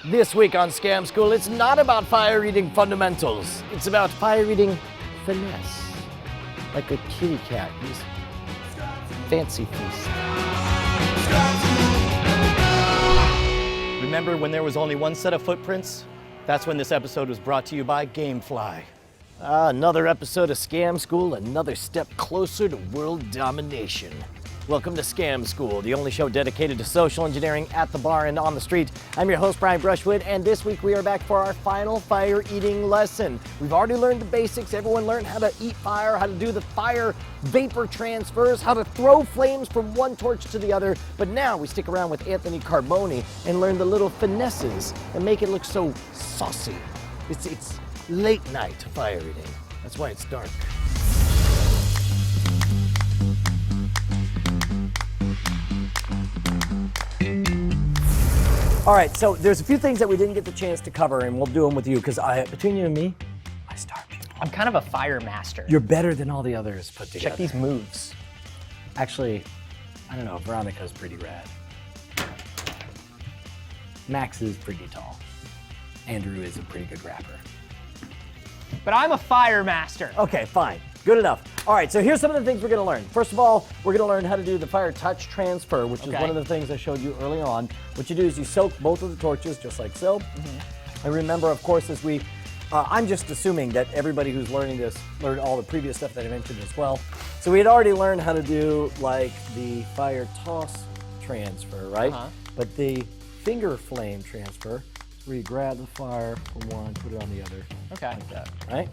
This week on Scam School, it's not about fire eating fundamentals. It's about fire eating finesse. Like a kitty cat who's fancy feast. Remember when there was only one set of footprints? That's when this episode was brought to you by Gamefly. Another episode of Scam School, another step closer to world domination. Welcome to Scam School, the only show dedicated to social engineering at the bar and on the street. I'm your host, Brian Brushwood, and this week we are back for our final fire eating lesson. We've already learned the basics. Everyone learned how to eat fire, how to do the fire vapor transfers, how to throw flames from one torch to the other. But now we stick around with Anthony Carboni and learn the little finesses that make it look so saucy. It's late night fire eating. That's why it's dark. All right, so there's a few things that we didn't get the chance to cover, and we'll do them with you, because between you and me, I star people. I'm kind of a fire master. You're better than all the others put together. Check these moves. Actually, I don't know, Veronica's pretty rad. Max is pretty tall. Andrew is a pretty good rapper. But I'm a fire master. Okay, fine. Good enough. All right, so here's some of the things we're going to learn. First of all, we're going to learn how to do the fire touch transfer, which is one of the things I showed you early on. What you do is you soak both of the torches just like so. And remember, of course, as we, I'm just assuming that everybody who's learning this learned all the previous stuff that I mentioned as well. So we had already learned how to do like the fire toss transfer, right? But the finger flame transfer, where you grab the fire from one, put it on the other, like that, right?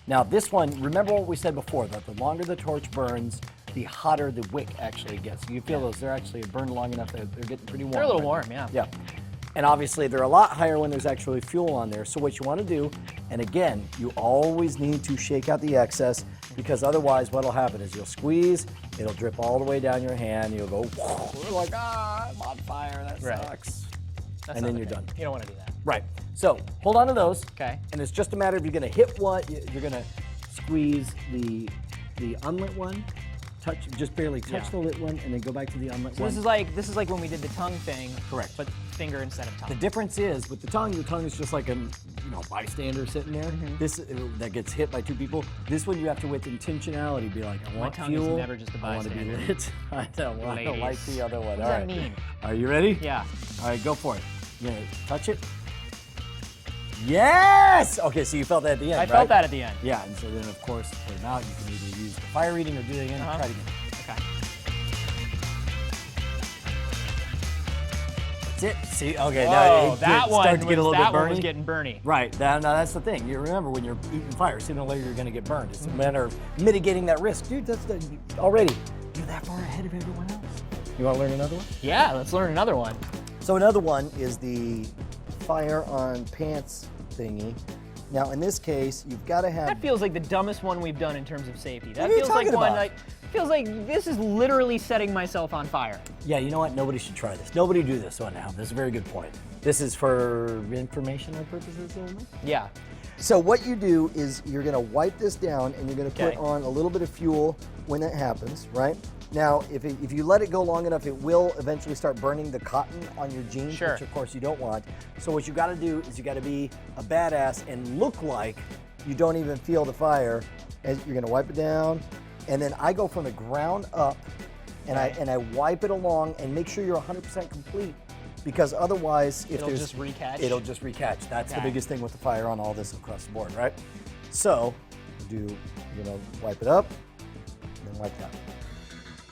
Now this one, remember what we said before, that the longer the torch burns, the hotter the wick actually gets. So you feel those, they're actually burned long enough that they're getting pretty warm. They're a little warm, yeah. Yeah. And obviously they're a lot higher when there's actually fuel on there. So what you want to do, and again, you always need to shake out the excess, because otherwise what'll happen is you'll squeeze, it'll drip all the way down your hand, you'll go, whoa, like, I'm on fire, that sucks. And then you're done. You don't want to do that. Right. So hold on to those. Okay. And it's just a matter of you're going to hit one, you're going to squeeze the unlit one, just barely touch the lit one, and then go back to the unlit one. This is like when we did the tongue thing. Correct. But finger instead of tongue. The difference is with the tongue is just like a bystander sitting there. This that gets hit by two people. This one you have to, with intentionality, be like, I want tongue fuel. is never just a bystander. I want to be lit. I don't want to like the other one. What does that mean? Are you ready? Yeah. All right, go for it. You're gonna touch it. Yes! Okay, so you felt that at the end, I right? felt that at the end. Yeah, and so then of course, put them out. You can either use the fire eating or do it again. Try it again. Okay. That's it. See, okay, Whoa, now it that one starts to get a little bit that one burny. was getting burny. Right, now that's the thing. You remember when you're eating fire, sooner or later you're gonna get burned. It's a matter of mitigating that risk. Dude, already, you're that far ahead of everyone else. You wanna learn another one? Yeah, let's learn another one. So another one is the fire on pants thingy. Now in this case, you've got to have. That feels like the dumbest one we've done in terms of safety. That What are you feels like talking one about? feels like this is literally setting myself on fire. Yeah, you know what? Nobody should try this. Nobody do this one now. That's a very good point. This is for informational purposes only. Yeah. So what you do is you're gonna wipe this down and you're gonna put on a little bit of fuel when that happens, right? Now, if you let it go long enough, it will eventually start burning the cotton on your jeans, which of course you don't want. So what you gotta do is you gotta be a badass and look like you don't even feel the fire. As you're gonna wipe it down, and then I go from the ground up, and I wipe it along and make sure you're 100% complete, because otherwise, It'll just recatch. It'll just recatch. That's the biggest thing with the fire on all this across the board, right? So, you're gonna wipe it up, and then wipe it out.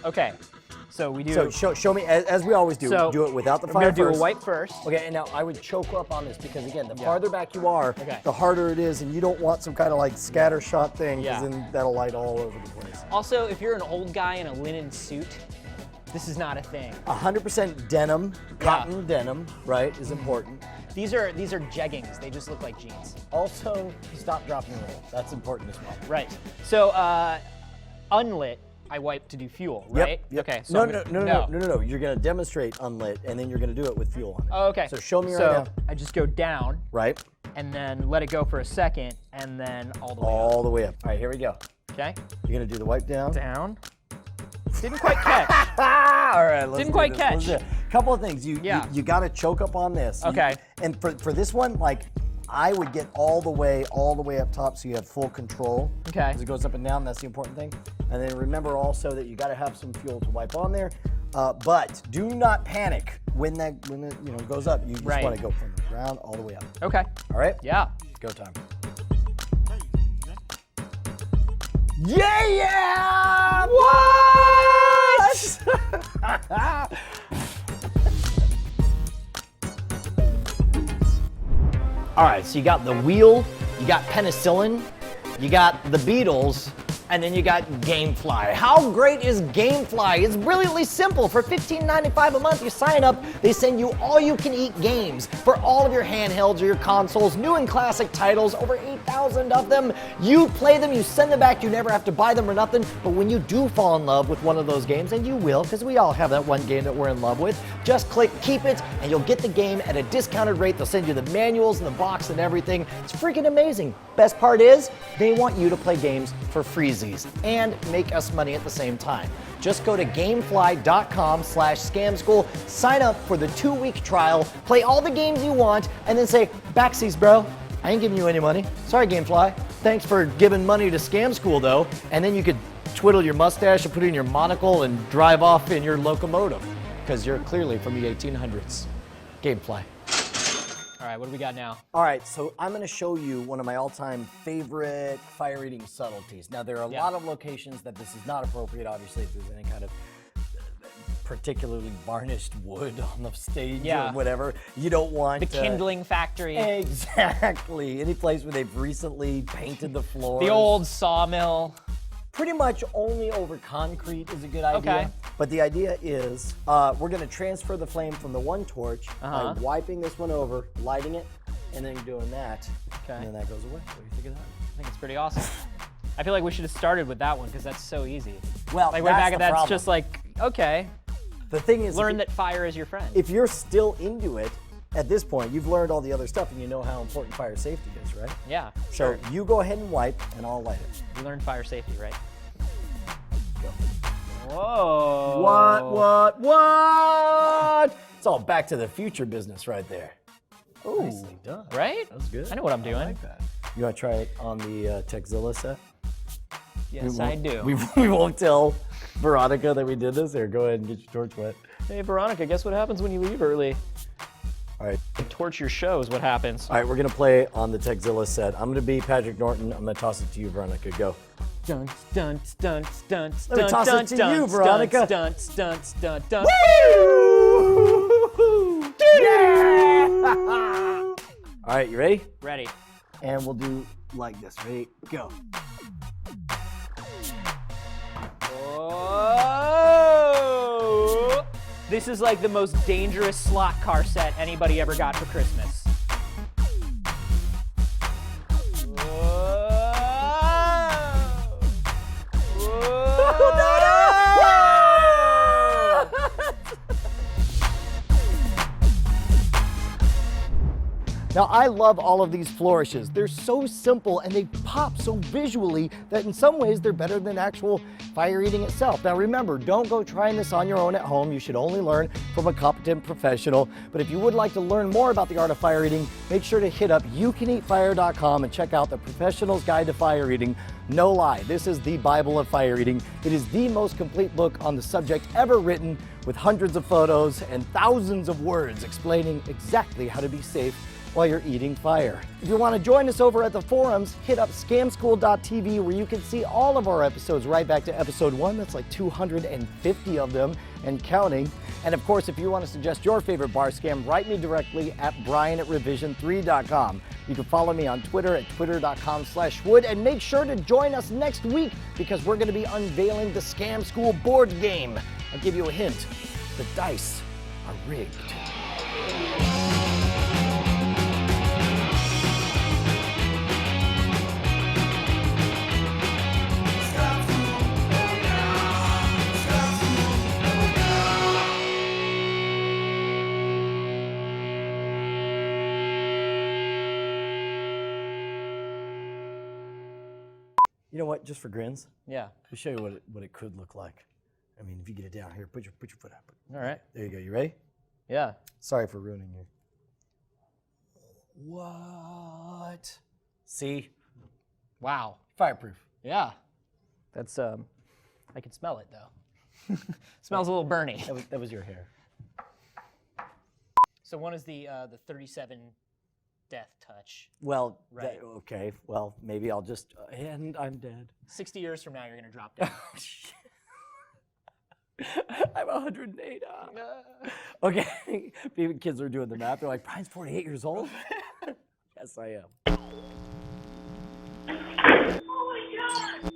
Okay. So we do. So show me, as we always do, do it without the fire I'm gonna first. do a wipe first. Okay, and now I would choke up on this, because again, the farther back you are, the harder it is, and you don't want some kind of like scatter shot thing, because then that'll light all over the place. Also, if you're an old guy in a linen suit, this is not a thing. 100% denim, cotton denim, right, is important. These are jeggings. They just look like jeans. Also, stop, drop, and roll. That's important as well. Right. So, unlit, I wipe to do fuel, right? Yep. Okay. So No. You're gonna demonstrate unlit, and then you're gonna do it with fuel on it. Oh, okay. So show me right now. So I just go down. Right. And then let it go for a second, and then all the way up. All the way up. All right, here we go. Okay. You're gonna do the wipe down. Down. Didn't quite catch. All right, let's Didn't quite catch. couple of things. You got to choke up on this. Okay. And for this one, like, I would get all the way up top so you have full control. Okay. As it goes up and down, that's the important thing. And then remember also that you got to have some fuel to wipe on there. But do not panic when it goes up. You just want to go from the ground all the way up. Okay. All right? Yeah. Go time. Yeah! What? All right, so you got the wheel, you got penicillin, you got the Beatles, and then you got GameFly. How great is GameFly? It's brilliantly simple. For $15.95 a month, you sign up, they send you all-you-can-eat games for all of your handhelds or your consoles, new and classic titles, over 8,000 of them. You play them, you send them back, you never have to buy them or nothing, but when you do fall in love with one of those games, and you will, because we all have that one game that we're in love with, just click Keep It, and you'll get the game at a discounted rate. They'll send you the manuals and the box and everything. It's freaking amazing. Best part is, they want you to play games for freezies and make us money at the same time. Just go to gamefly.com/scamschool, sign up for the 2-week trial, play all the games you want, and then say, backsies, bro. I ain't giving you any money. Sorry, GameFly. Thanks for giving money to Scam School, though. And then you could twiddle your mustache and put it in your monocle and drive off in your locomotive, because you're clearly from the 1800s. GameFly. All right, what do we got now? All right, so I'm going to show you one of my all-time favorite fire eating subtleties. Now, there are a lot of locations that this is not appropriate, obviously, if there's any kind of particularly varnished wood on the stage or whatever. You don't want the kindling factory. Exactly. Any place where they've recently painted the floors. The old sawmill. Pretty much only over concrete is a good idea. Okay. But the idea is we're going to transfer the flame from the one torch by wiping this one over, lighting it, and then doing that. Okay. And then that goes away. What do you think of that? I think it's pretty awesome. I feel like we should have started with that one because that's so easy. Well, like right back at that, it's just like, okay. The thing is, learn that fire is your friend. If you're still into it, at this point, you've learned all the other stuff and you know how important fire safety is, right? Yeah. So you go ahead and wipe and I'll light it. You learned fire safety, right? Go. Whoa. What? It's all Back to the Future business right there. Ooh. Nicely done. Right? That was good. I know what I'm doing. I like that. You want to try it on the Techzilla set? Yes, I do. We won't tell Veronica that we did this. Here, go ahead and get your torch wet. Hey, Veronica, guess what happens when you leave early? All right. Torch your show is what happens. All right, we're going to play on the Techzilla set. I'm going to be Patrick Norton. I'm going to toss it to you, Veronica. Go. Dun, dun, dun, dun, Let me toss it to you, Veronica. Dun, dun, dun, dun. Woo! Yeah! All right, you ready? Ready. And we'll do like this. Ready? Go. Whoa! This is like the most dangerous slot car set anybody ever got for Christmas. Now, I love all of these flourishes. They're so simple and they pop so visually that in some ways they're better than actual fire eating itself. Now remember, don't go trying this on your own at home. You should only learn from a competent professional. But if you would like to learn more about the art of fire eating, make sure to hit up youcaneatfire.com and check out the Professional's Guide to Fire Eating. No lie, this is the Bible of fire eating. It is the most complete book on the subject ever written, with hundreds of photos and thousands of words explaining exactly how to be safe while you're eating fire. If you want to join us over at the forums, hit up scamschool.tv where you can see all of our episodes right back to episode 1. That's like 250 of them and counting. And of course, if you want to suggest your favorite bar scam, write me directly at brian@revision3.com. You can follow me on Twitter at twitter.com/wood, and make sure to join us next week because we're going to be unveiling the Scam School board game. I'll give you a hint. The dice are rigged. You know what? Just for grins, Yeah. I'll show you what it could look like. I mean, if you get it down here, put your foot up. All right. There you go. You ready? Yeah. Sorry for ruining you. What? See? Wow. Fireproof. Yeah. That's I can smell it though. Smells a little burny. That was your hair. So one is the 37 death touch. Well, Right. okay. Well, maybe I'll just and I'm dead. 60 years from now, you're gonna drop down. I'm 108. Okay. Maybe kids are doing the math. They're like, Brian's 48 years old. Yes, I am. Oh my God!